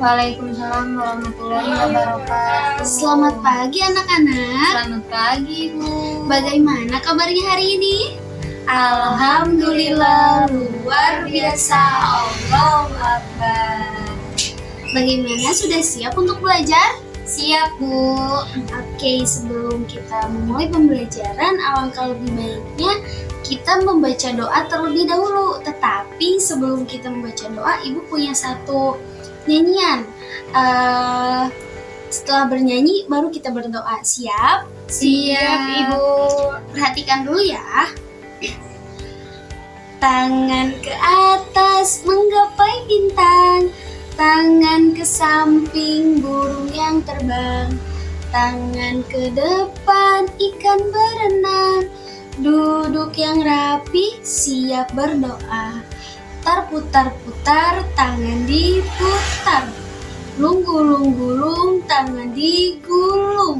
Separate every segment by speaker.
Speaker 1: Waalaikumsalam warahmatullahi wabarakatuh.
Speaker 2: Selamat pagi anak-anak.
Speaker 1: Selamat pagi, Bu.
Speaker 2: Bagaimana kabarnya hari ini?
Speaker 1: Alhamdulillah, luar biasa. Allahu Akbar.
Speaker 2: Bagaimana, sudah siap untuk belajar?
Speaker 1: Siap, Bu.
Speaker 2: Oke, sebelum kita memulai pembelajaran, alangkah lebih baiknya kita membaca doa terlebih dahulu. Tetapi sebelum kita membaca doa, Ibu punya satu nyanyian. Setelah bernyanyi, baru kita berdoa. Siap?
Speaker 1: Siap, Ibu.
Speaker 2: Perhatikan dulu ya. Tangan ke atas menggapai bintang, tangan ke samping burung yang terbang, tangan ke depan ikan berenang, duduk yang rapi siap berdoa. Putar-putar, tangan diputar, lung-gulung-gulung, tangan digulung,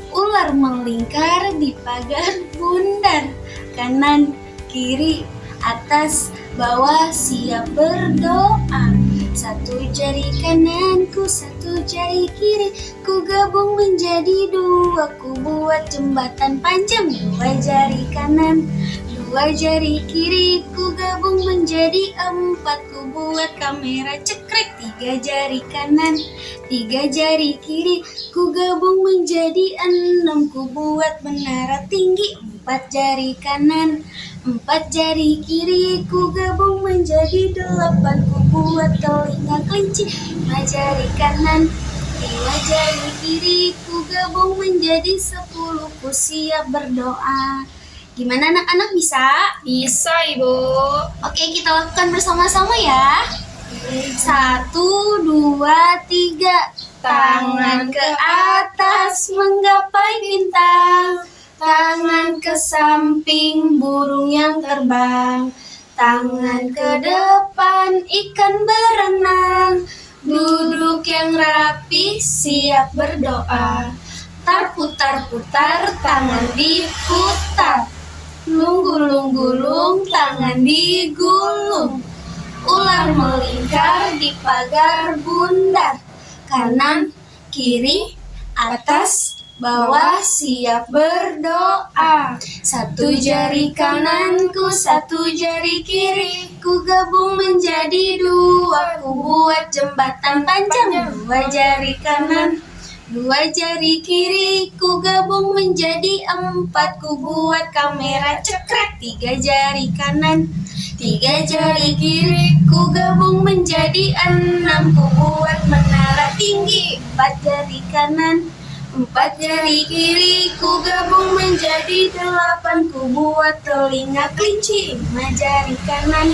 Speaker 2: ular melingkar di pagar bundar, kanan, kiri, atas, bawah siap berdoa. Satu jari kananku, satu jari kiri, ku gabung menjadi dua, ku buat jembatan panjang. Dua jari kanan, dua jari kiri, ku gabung menjadi empat, ku buat kamera cekrek. Tiga jari kanan, tiga jari kiri, ku gabung menjadi enam, ku buat menara tinggi. Empat jari kanan, empat jari kiri, ku gabung menjadi delapan, ku buat telinga kelinci. Lima jari kanan, lima jari kiri, ku gabung menjadi 10, ku siap berdoa. Gimana anak-anak, bisa?
Speaker 1: Bisa, Ibu.
Speaker 2: Oke, kita lakukan bersama-sama ya. 1, 2, 3. Tangan ke atas menggapai bintang, tangan ke samping burung yang terbang, tangan ke depan ikan berenang, duduk yang rapi siap berdoa. Putar-putar, tangan diputar, lung-gulung-gulung, tangan digulung, ular melingkar di pagar bundar, kanan, kiri, atas, bawah siap berdoa. Satu jari kananku, satu jari kiri, ku gabung menjadi dua, ku buat jembatan panjang. Dua jari kanan, dua jari kiri, ku gabung menjadi empat, ku buat kamera cekrek. Tiga jari kanan, tiga jari kiri, ku gabung menjadi enam, ku buat menara tinggi. Empat jari kanan, empat jari kiri, ku gabung menjadi delapan, ku buat telinga kelinci. Lima jari kanan,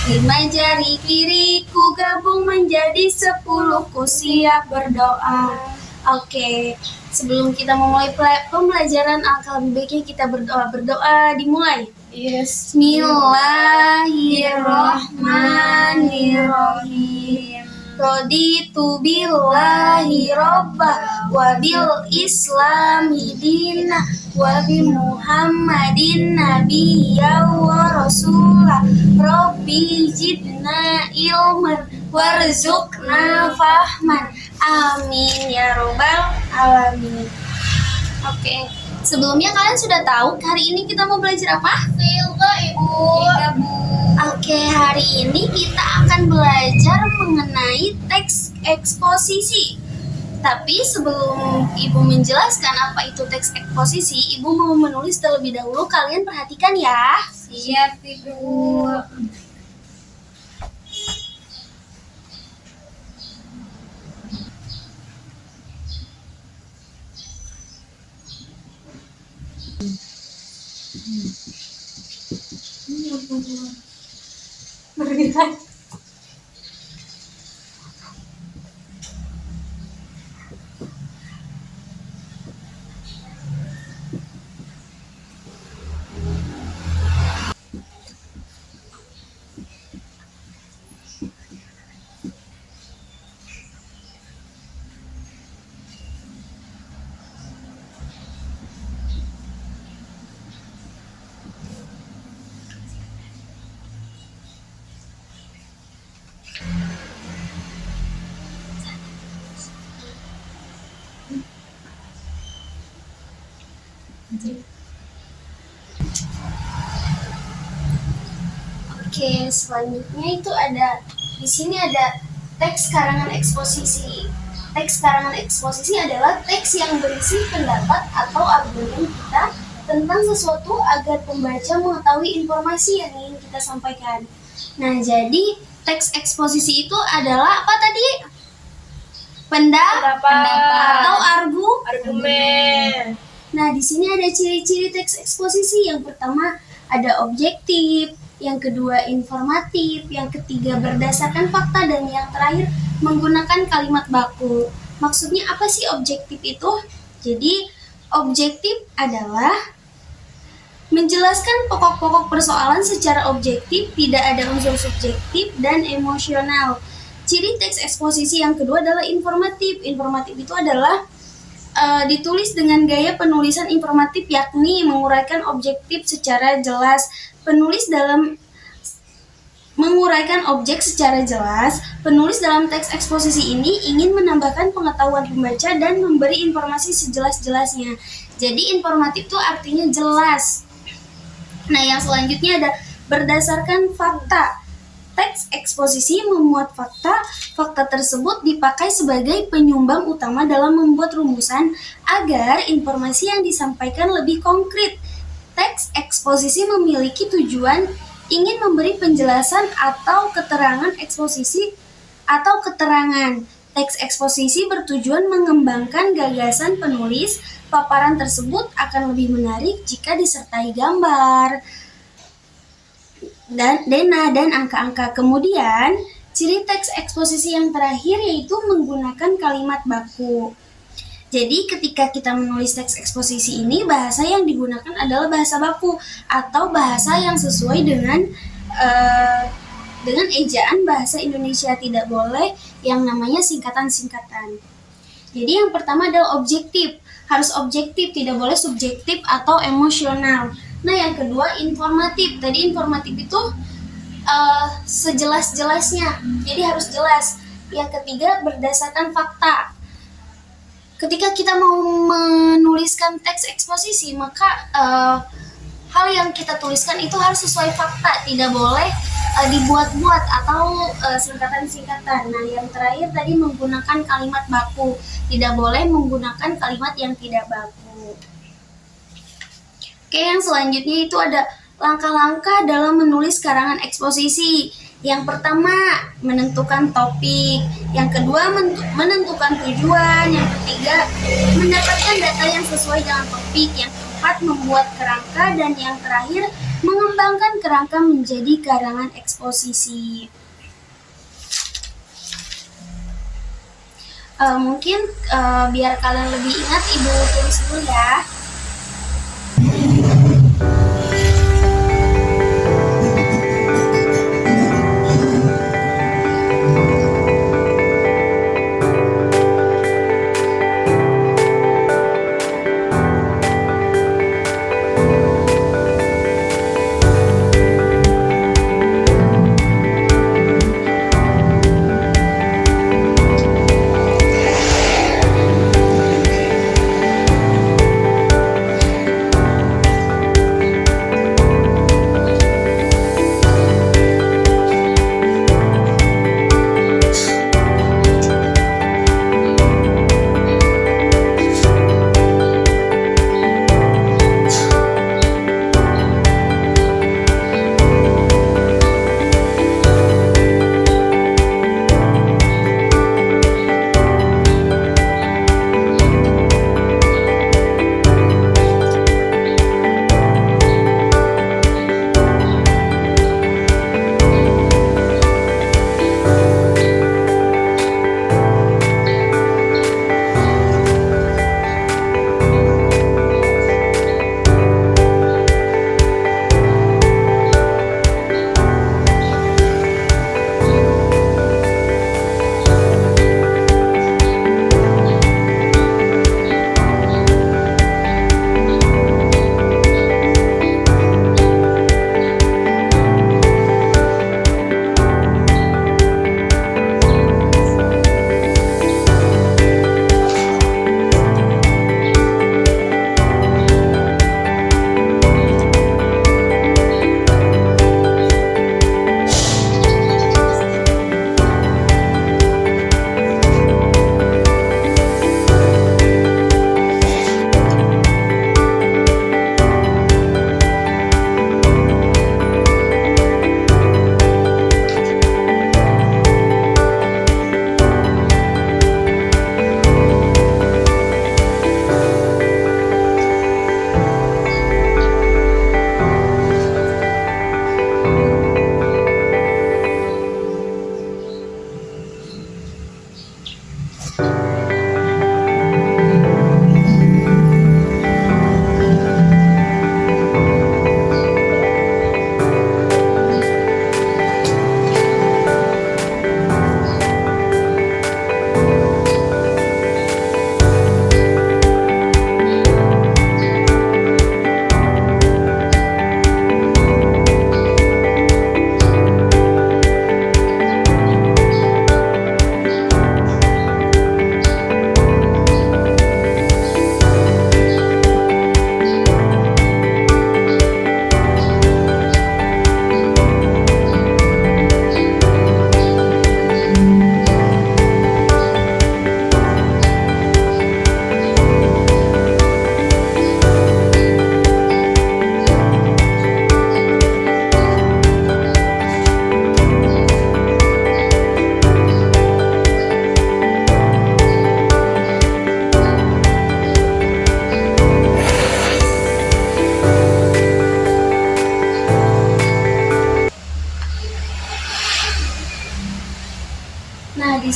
Speaker 2: lima jari kiri, ku gabung menjadi 10, ku siap berdoa. Oke, sebelum kita memulai pembelajaran, alangkah lebih baiknya kita berdoa dimulai.
Speaker 1: Yes.
Speaker 2: Bismillahirrahmanirrahim. Raditu billahi robba wa bil islami dina wa bi muhammadin nabiyya wa rasulah. Rabbi zidna ilman warzuqna fahman. Amin ya robbal alamin. Oke, sebelumnya kalian sudah tahu hari ini kita mau belajar apa?
Speaker 1: Silga, Ibu. Iya, Bu.
Speaker 2: Oke, hari ini kita akan belajar mengenai teks eksposisi. Tapi sebelum Ibu menjelaskan apa itu teks eksposisi, Ibu mau menulis terlebih dahulu. Kalian perhatikan ya.
Speaker 1: Siap, Ibu.
Speaker 2: Oke, selanjutnya itu di sini ada teks karangan eksposisi. Teks karangan eksposisi adalah teks yang berisi pendapat atau argumen kita tentang sesuatu agar pembaca mengetahui informasi yang ingin kita sampaikan. Nah, jadi teks eksposisi itu adalah apa tadi? Pendapat atau
Speaker 1: Argumen.
Speaker 2: Nah, di sini ada ciri-ciri teks eksposisi. Yang pertama ada objektif, yang kedua informatif, yang ketiga berdasarkan fakta, dan yang terakhir menggunakan kalimat baku. Maksudnya apa sih objektif itu? Jadi, objektif adalah menjelaskan pokok-pokok persoalan secara objektif, tidak ada unsur subjektif dan emosional. Ciri teks eksposisi yang kedua adalah informatif. Informatif itu adalah ditulis dengan gaya penulisan informatif, yakni menguraikan objektif secara jelas. Penulis dalam menguraikan objek secara jelas, penulis dalam teks eksposisi ini ingin menambahkan pengetahuan pembaca dan memberi informasi sejelas-jelasnya. Jadi informatif itu artinya jelas. Nah, yang selanjutnya ada berdasarkan fakta. Teks eksposisi memuat fakta. Fakta tersebut dipakai sebagai penyumbang utama dalam membuat rumusan agar informasi yang disampaikan lebih konkret. Teks eksposisi memiliki tujuan ingin memberi penjelasan atau keterangan eksposisi atau keterangan. Teks eksposisi bertujuan mengembangkan gagasan penulis. Paparan tersebut akan lebih menarik jika disertai gambar, dan dena dan angka-angka. Kemudian, ciri teks eksposisi yang terakhir yaitu menggunakan kalimat baku. Jadi, ketika kita menulis teks eksposisi ini, bahasa yang digunakan adalah bahasa baku atau bahasa yang sesuai dengan ejaan bahasa Indonesia. Tidak boleh yang namanya singkatan-singkatan. Jadi, yang pertama adalah objektif. Harus objektif, tidak boleh subjektif atau emosional. Nah, yang kedua informatif. Tadi informatif itu sejelas-jelasnya, jadi harus jelas. Yang ketiga berdasarkan fakta. Ketika kita mau menuliskan teks eksposisi, maka hal yang kita tuliskan itu harus sesuai fakta, tidak boleh dibuat-buat atau singkatan-singkatan. Nah, yang terakhir tadi menggunakan kalimat baku, tidak boleh menggunakan kalimat yang tidak baku. Oke, yang selanjutnya itu ada langkah-langkah dalam menulis karangan eksposisi. Yang pertama, menentukan topik. Yang kedua, menentukan tujuan. Yang ketiga, mendapatkan data yang sesuai dengan topik. Yang keempat, membuat kerangka. Dan yang terakhir, mengembangkan kerangka menjadi karangan eksposisi. Mungkin biar kalian lebih ingat, Ibu tulis dulu ya.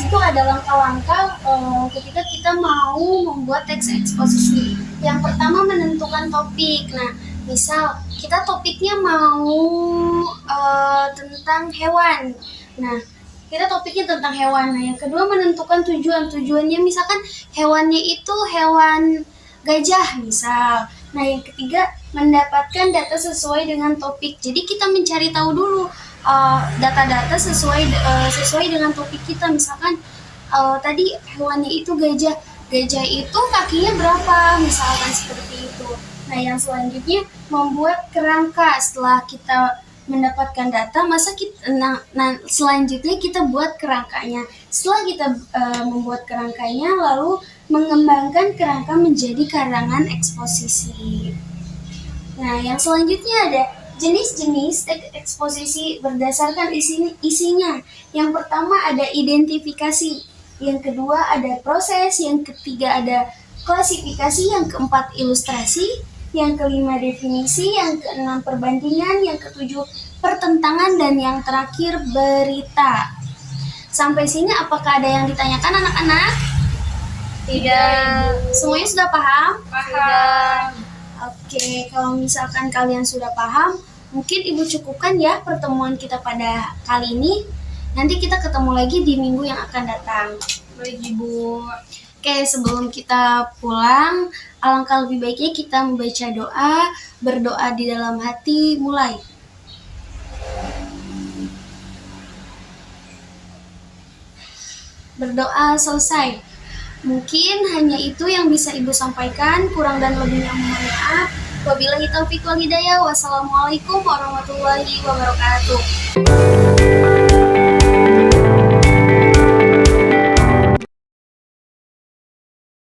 Speaker 2: situ ada langkah-langkah ketika kita mau membuat teks eksposisi. Yang pertama menentukan topik. Nah, misal kita topiknya mau tentang hewan. Nah, kita topiknya tentang hewan. Nah, yang kedua menentukan tujuan. Tujuannya misalkan hewannya itu hewan gajah misal. Nah, yang ketiga mendapatkan data sesuai dengan topik. Jadi kita mencari tahu dulu data-data sesuai dengan topik kita. Misalkan tadi hewannya itu gajah. Gajah itu kakinya berapa? Misalkan seperti itu. Nah, yang selanjutnya membuat kerangka. Setelah kita mendapatkan data, selanjutnya kita buat kerangkanya. Setelah kita membuat kerangkanya, lalu mengembangkan kerangka menjadi karangan eksposisi. Nah, yang selanjutnya ada jenis-jenis teks eksposisi berdasarkan isinya. Yang pertama ada identifikasi, yang kedua ada proses, yang ketiga ada klasifikasi, yang keempat ilustrasi, yang kelima definisi, yang keenam perbandingan, yang ketujuh pertentangan, dan yang terakhir berita. Sampai sini apakah ada yang ditanyakan anak-anak?
Speaker 1: Tidak.
Speaker 2: Semuanya sudah paham?
Speaker 1: Paham.
Speaker 2: Oke, kalau misalkan kalian sudah paham, mungkin Ibu cukupkan ya pertemuan kita pada kali ini. Nanti kita ketemu lagi di minggu yang akan datang.
Speaker 1: Baik, Ibu.
Speaker 2: Oke, sebelum kita pulang, alangkah lebih baiknya kita membaca doa, berdoa di dalam hati, mulai. Berdoa selesai. Mungkin hanya itu yang bisa Ibu sampaikan, kurang dan lebihnya mohon maaf. Wabillahi taufiq wal hidayah. Wassalamualaikum warahmatullahi wabarakatuh.